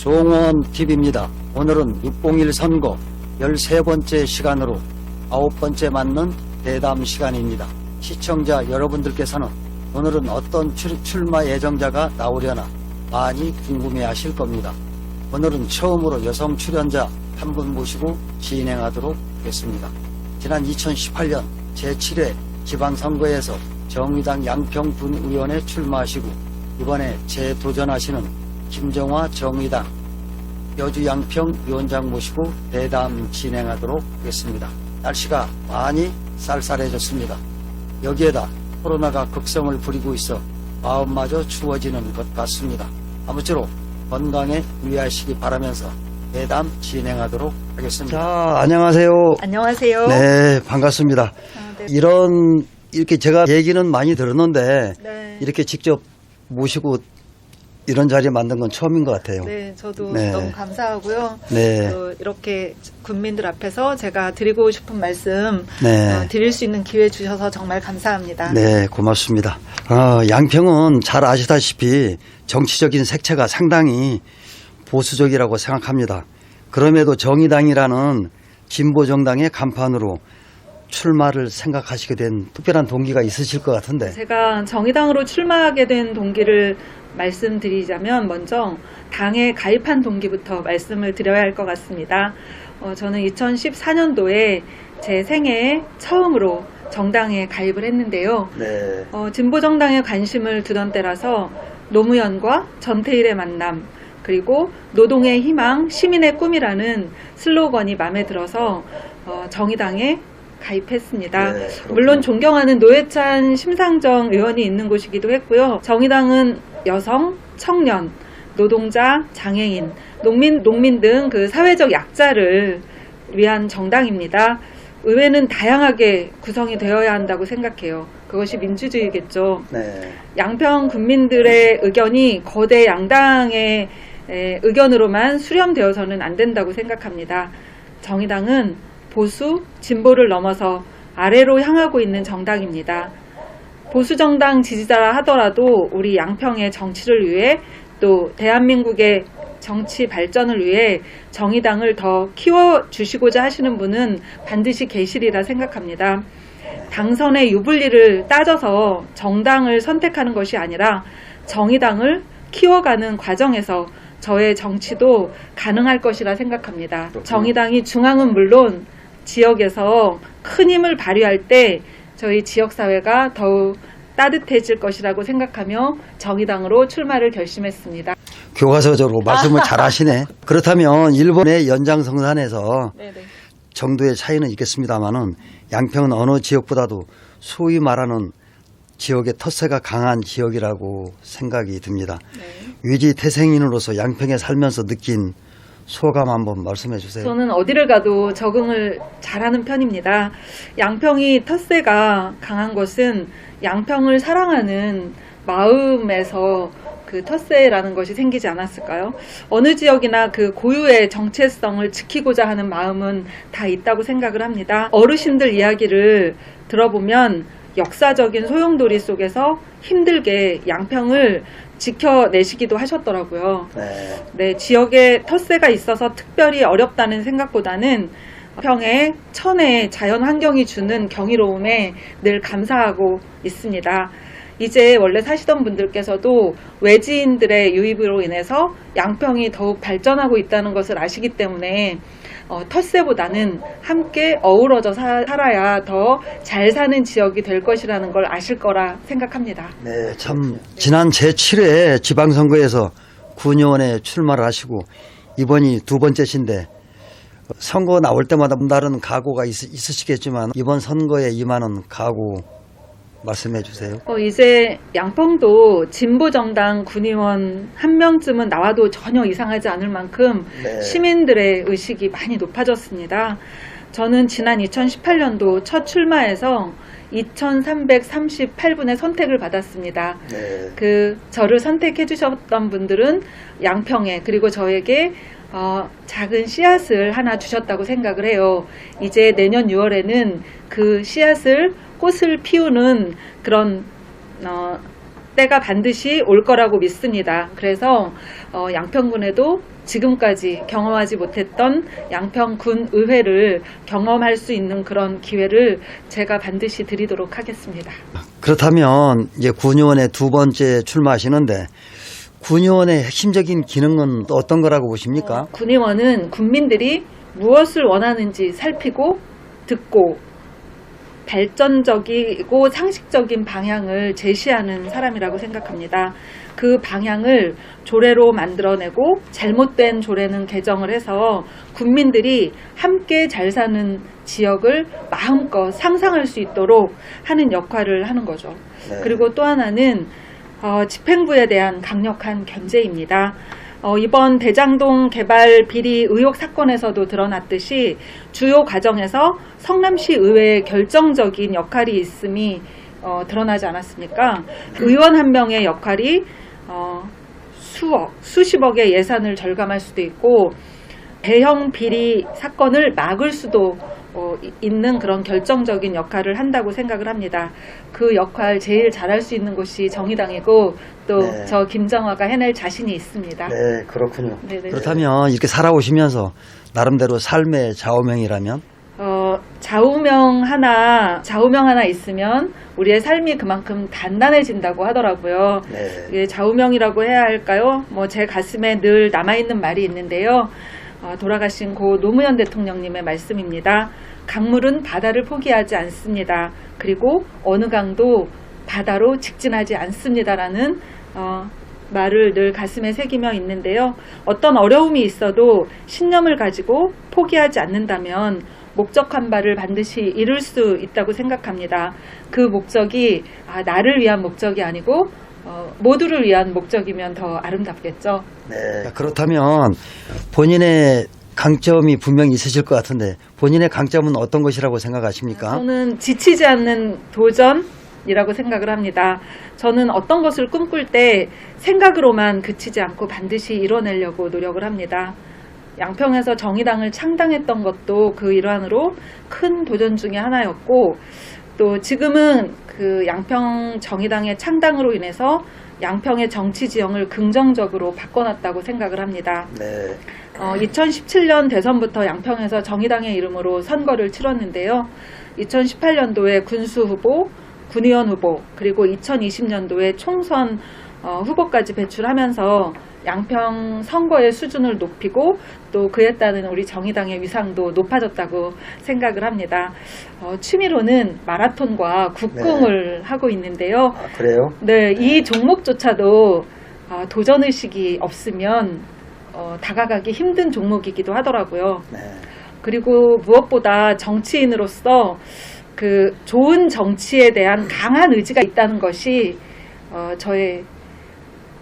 송원TV입니다. 오늘은 601 선거 13번째 시간으로 9번째 맞는 대담 시간입니다. 시청자 여러분들께서는 오늘은 어떤 출마 예정자가 나오려나 많이 궁금해 하실 겁니다. 오늘은 처음으로 여성 출연자 한 분 모시고 진행하도록 하겠습니다. 지난 2018년 제7회 지방선거에서 정의당 양평군 의원에 출마하시고 이번에 재도전하시는 김정화 정의당 여주 양평 위원장 모시고 대담 진행하도록 하겠습니다. 날씨가 많이 쌀쌀해졌습니다. 여기에다 코로나가 극성을 부리고 있어 마음마저 추워지는 것 같습니다. 아무쪼록 건강에 유의하시기 바라면서 대담 진행하도록 하겠습니다. 자, 안녕하세요. 안녕하세요. 네, 반갑습니다. 네. 이렇게 제가 얘기는 많이 들었는데 네. 이렇게 직접 모시고 이런 자리에 만든 건 처음인 것 같아요. 네, 저도 네. 너무 감사하고요. 네. 또 이렇게 국민들 앞에서 제가 드리고 싶은 말씀 네. 드릴 수 있는 기회 주셔서 정말 감사합니다. 네, 고맙습니다. 양평은 잘 아시다시피 정치적인 색채가 상당히 보수적이라고 생각합니다. 그럼에도 정의당이라는 진보정당의 간판으로 출마를 생각하시게 된 특별한 동기가 있으실 것 같은데. 제가 정의당으로 출마하게 된 동기를 말씀드리자면 먼저 당에 가입한 동기부터 말씀을 드려야 할 것 같습니다. 저는 2014년도에 제 생애에 처음으로 정당에 가입을 했는데요. 네. 진보정당에 관심을 두던 때라서 노무현과 전태일의 만남, 그리고 노동의 희망, 시민의 꿈이라는 슬로건이 마음에 들어서 정의당에 가입했습니다. 네, 물론 존경하는 노회찬 심상정 의원이 있는 곳이기도 했고요. 정의당은 여성, 청년, 노동자, 장애인, 농민 등 그 사회적 약자를 위한 정당입니다. 의회는 다양하게 구성이 되어야 한다고 생각해요. 그것이 민주주의겠죠. 네. 양평 국민들의 의견이 거대 양당의 의견으로만 수렴되어서는 안 된다고 생각합니다. 정의당은 보수, 진보를 넘어서 아래로 향하고 있는 정당입니다. 보수정당 지지자라 하더라도 우리 양평의 정치를 위해 또 대한민국의 정치 발전을 위해 정의당을 더 키워주시고자 하시는 분은 반드시 계시리라 생각합니다. 당선의 유불리를 따져서 정당을 선택하는 것이 아니라 정의당을 키워가는 과정에서 저의 정치도 가능할 것이라 생각합니다. 그렇군요. 정의당이 정의당이 중앙은 물론 지역에서 큰 힘을 발휘할 때 저희 지역사회가 더욱 따뜻해질 것이라고 생각하며 정의당으로 출마를 결심했습니다. 교과서적으로 말씀을 잘 하시네. 그렇다면 일본의 연장성산에서 네네. 정도의 차이는 있겠습니다만은 양평은 어느 지역보다도 소위 말하는 지역의 텃세가 강한 지역이라고 생각이 듭니다. 네. 위지 태생인으로서 양평에 살면서 느낀 소감 한번 말씀해 주세요. 저는 어디를 가도 적응을 잘하는 편입니다. 양평이 텃세가 강한 것은 양평을 사랑하는 마음에서 그 텃세라는 것이 생기지 않았을까요? 어느 지역이나 그 고유의 정체성을 지키고자 하는 마음은 다 있다고 생각을 합니다. 어르신들 이야기를 들어보면 역사적인 소용돌이 속에서 힘들게 양평을 지켜내시기도 하셨더라고요. 네, 지역에 텃세가 있어서 특별히 어렵다는 생각보다는 평의 천혜의 자연 환경이 주는 경이로움에 늘 감사하고 있습니다. 이제 원래 사시던 분들께서도 외지인들의 유입으로 인해서 양평이 더욱 발전하고 있다는 것을 아시기 때문에 텃세보다는 함께 어우러져 살아야 더 잘 사는 지역이 될 것이라는 걸 아실 거라 생각합니다. 네, 참 지난 제7회 지방선거에서 군의원에 출마를 하시고 이번이 두 번째신데 선거 나올 때마다 다른 각오가 있으시겠지만 이번 선거에 임하는 각오 말씀해 주세요. 이제 양평도 진보정당 군의원 한 명쯤은 나와도 전혀 이상하지 않을 만큼 네. 시민들의 의식이 많이 높아졌습니다. 저는 지난 2018년도 첫 출마해서 2338분의 선택을 받았습니다. 네. 저를 선택해 주셨던 분들은 양평에 그리고 저에게 작은 씨앗을 하나 주셨다고 생각을 해요. 이제 내년 6월에는 그 씨앗을 꽃을 피우는 그런 때가 반드시 올 거라고 믿습니다. 그래서 양평군에도 지금까지 경험하지 못했던 양평군 의회를 경험할 수 있는 그런 기회를 제가 반드시 드리도록 하겠습니다. 그렇다면 이제 군의원에 두 번째 출마하시는데 군의원의 핵심적인 기능은 또 어떤 거라고 보십니까? 군의원은 국민들이 무엇을 원하는지 살피고 듣고 발전적이고 상식적인 방향을 제시하는 사람이라고 생각합니다. 그 방향을 조례로 만들어내고 잘못된 조례는 개정을 해서 국민들이 함께 잘 사는 지역을 마음껏 상상할 수 있도록 하는 역할을 하는 거죠. 네. 그리고 또 하나는 집행부에 대한 강력한 견제입니다. 이번 대장동 개발 비리 의혹 사건에서도 드러났듯이 주요 과정에서 성남시 의회의 결정적인 역할이 있음이 드러나지 않았습니까? 의원 한 명의 역할이 수십억의 예산을 절감할 수도 있고 대형 비리 사건을 막을 수도 있는 그런 결정적인 역할을 한다고 생각을 합니다. 그 역할 제일 잘할 수 있는 곳이 정의당이고 또 저 김정화가 해낼 자신이 있습니다. 네, 그렇군요. 네네. 그렇다면 이렇게 살아오시면서 나름대로 삶의 좌우명이라면? 좌우명 하나 있으면 우리의 삶이 그만큼 단단해진다고 하더라고요. 네. 이게 좌우명이라고 해야 할까요? 제 가슴에 늘 남아있는 말이 있는데요. 돌아가신 고 노무현 대통령님의 말씀입니다. 강물은 바다를 포기하지 않습니다. 그리고 어느 강도 바다로 직진하지 않습니다라는 말을 늘 가슴에 새기며 있는데요. 어떤 어려움이 있어도 신념을 가지고 포기하지 않는다면 목적한 바를 반드시 이룰 수 있다고 생각합니다. 그 목적이 나를 위한 목적이 아니고 모두를 위한 목적이면 더 아름답겠죠. 네. 그렇다면 본인의 강점이 분명히 있으실 것 같은데 본인의 강점은 어떤 것이라고 생각하십니까? 저는 지치지 않는 도전이라고 생각을 합니다. 저는 어떤 것을 꿈꿀 때 생각으로만 그치지 않고 반드시 이뤄내려고 노력을 합니다. 양평에서 정의당을 창당했던 것도 그 일환으로 큰 도전 중에 하나였고 또 지금은 그 양평 정의당의 창당으로 인해서 양평의 정치 지형을 긍정적으로 바꿔놨다고 생각을 합니다. 네. 2017년 대선부터 양평에서 정의당의 이름으로 선거를 치렀는데요. 2018년도에 군수 후보, 군의원 후보, 그리고 2020년도에 총선 후보까지 배출하면서 양평 선거의 수준을 높이고 또 그에 따른 우리 정의당의 위상도 높아졌다고 생각을 합니다. 취미로는 마라톤과 국궁을 하고 있는데요. 그래요? 네, 이 종목조차도 도전의식이 없으면 다가가기 힘든 종목이기도 하더라고요. 네. 그리고 무엇보다 정치인으로서 그 좋은 정치에 대한 강한 의지가 있다는 것이 저의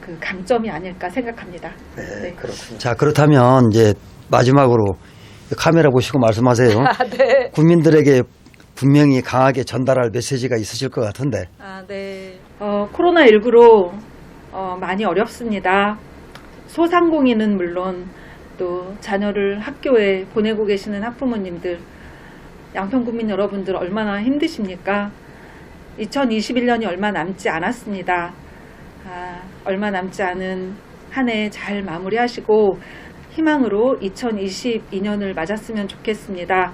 그 강점이 아닐까 생각합니다. 네, 그렇군요. 자, 그렇다면 이제 마지막으로 카메라 보시고 말씀하세요. 네. 국민들에게 분명히 강하게 전달할 메시지가 있으실 것 같은데. 네. 코로나19로 많이 어렵습니다. 소상공인은 물론 또 자녀를 학교에 보내고 계시는 학부모님들, 양평군민 여러분들 얼마나 힘드십니까? 2021년이 얼마 남지 않았습니다. 얼마 남지 않은 한 해 잘 마무리하시고 희망으로 2022년을 맞았으면 좋겠습니다.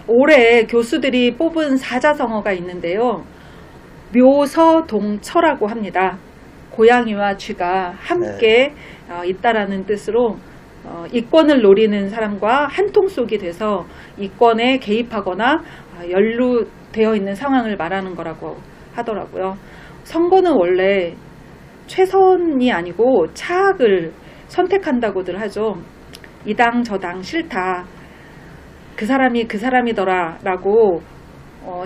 올해 교수들이 뽑은 사자성어가 있는데요. 묘서동처라고 합니다. 고양이와 쥐가 함께 있다라는 뜻으로 이권을 노리는 사람과 한통속이 돼서 이권에 개입하거나 연루되어 있는 상황을 말하는 거라고 하더라고요. 선거는 원래 최선이 아니고 차악을 선택한다고들 하죠. 이 당 저 당 싫다. 그 사람이 그 사람이더라 라고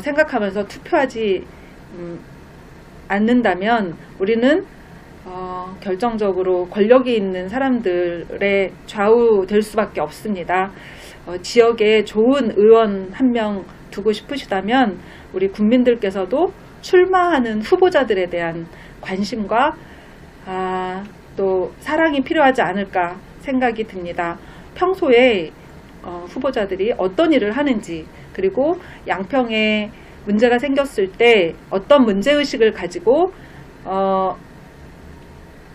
생각하면서 투표하지 않는다면 우리는 결정적으로 권력이 있는 사람들의 좌우될 수밖에 없습니다. 지역에 좋은 의원 한 명 두고 싶으시다면 우리 국민들께서도 출마하는 후보자들에 대한 관심과 또 사랑이 필요하지 않을까 생각이 듭니다. 평소에 후보자들이 어떤 일을 하는지 그리고 양평에 문제가 생겼을 때 어떤 문제의식을 가지고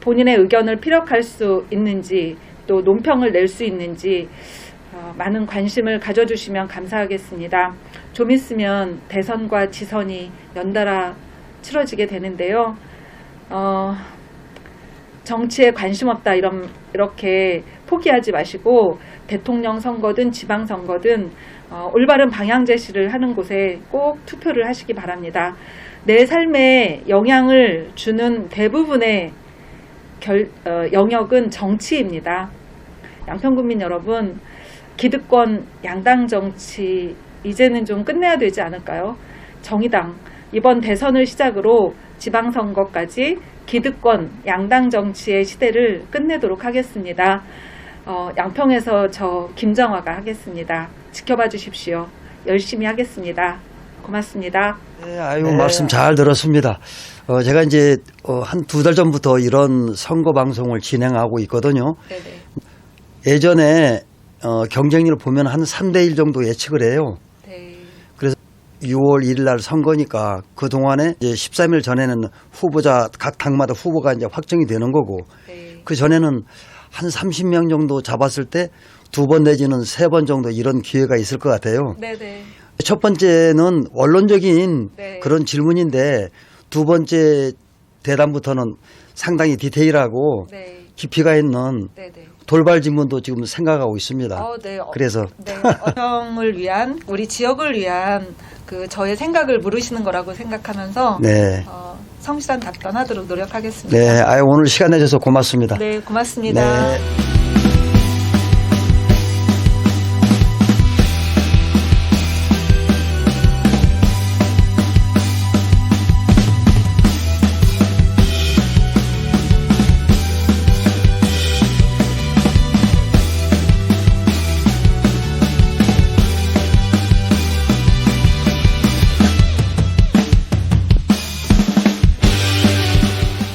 본인의 의견을 피력할 수 있는지 또 논평을 낼 수 있는지 많은 관심을 가져주시면 감사하겠습니다. 좀 있으면 대선과 지선이 연달아 치러지게 되는데요. 정치에 관심 없다 이렇게 포기하지 마시고 대통령 선거든 지방선거든 올바른 방향 제시를 하는 곳에 꼭 투표를 하시기 바랍니다. 내 삶에 영향을 주는 대부분의 영역은 정치입니다. 양평군민 여러분, 기득권 양당 정치 이제는 좀 끝내야 되지 않을까요? 정의당, 이번 대선을 시작으로 지방선거까지 기득권 양당 정치의 시대를 끝내도록 하겠습니다. 양평에서 저 김정화가 하겠습니다. 지켜봐 주십시오. 열심히 하겠습니다. 고맙습니다. 네, 말씀 잘 들었습니다. 제가 이제 한 2달 전부터 이런 선거 방송을 진행하고 있거든요. 네네. 예전에 경쟁률을 보면 한 3대1 정도 예측을 해요. 네. 그래서 6월 1일 날 선거니까 그동안에 이제 13일 전에는 각 당마다 후보가 이제 확정이 되는 거고, 네. 그 전에는 한 30명 정도 잡았을 때 2번 내지는 3번 정도 이런 기회가 있을 것 같아요. 네네. 첫 번째는 원론적인 네. 그런 질문인데, 두 번째 대답부터는 상당히 디테일하고 네. 깊이가 있는 네네. 돌발 질문도 지금 생각하고 있습니다. 네. 그래서 네. 어평을 위한, 우리 지역을 위한 저의 생각을 물으시는 거라고 생각하면서 네. 성실한 답변하도록 노력하겠습니다. 네, 오늘 시간 내줘서 고맙습니다. 네, 고맙습니다. 네.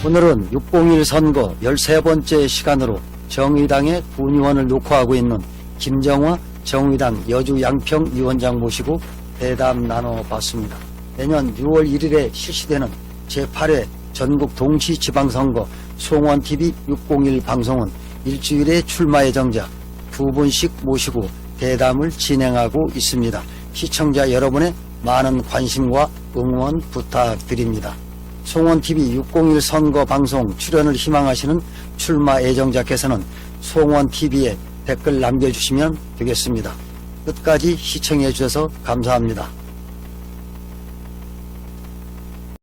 오늘은 601 선거 13번째 시간으로 정의당의 군의원을 녹화하고 있는 김정화 정의당 여주 양평 위원장 모시고 대담 나눠봤습니다. 내년 6월 1일에 실시되는 제8회 전국 동시 지방선거 송원TV 601 방송은 일주일에 출마 예정자 2분씩 모시고 대담을 진행하고 있습니다. 시청자 여러분의 많은 관심과 응원 부탁드립니다. 송원TV 601 선거 방송 출연을 희망하시는 출마 예정자께서는 송원TV에 댓글 남겨주시면 되겠습니다. 끝까지 시청해 주셔서 감사합니다.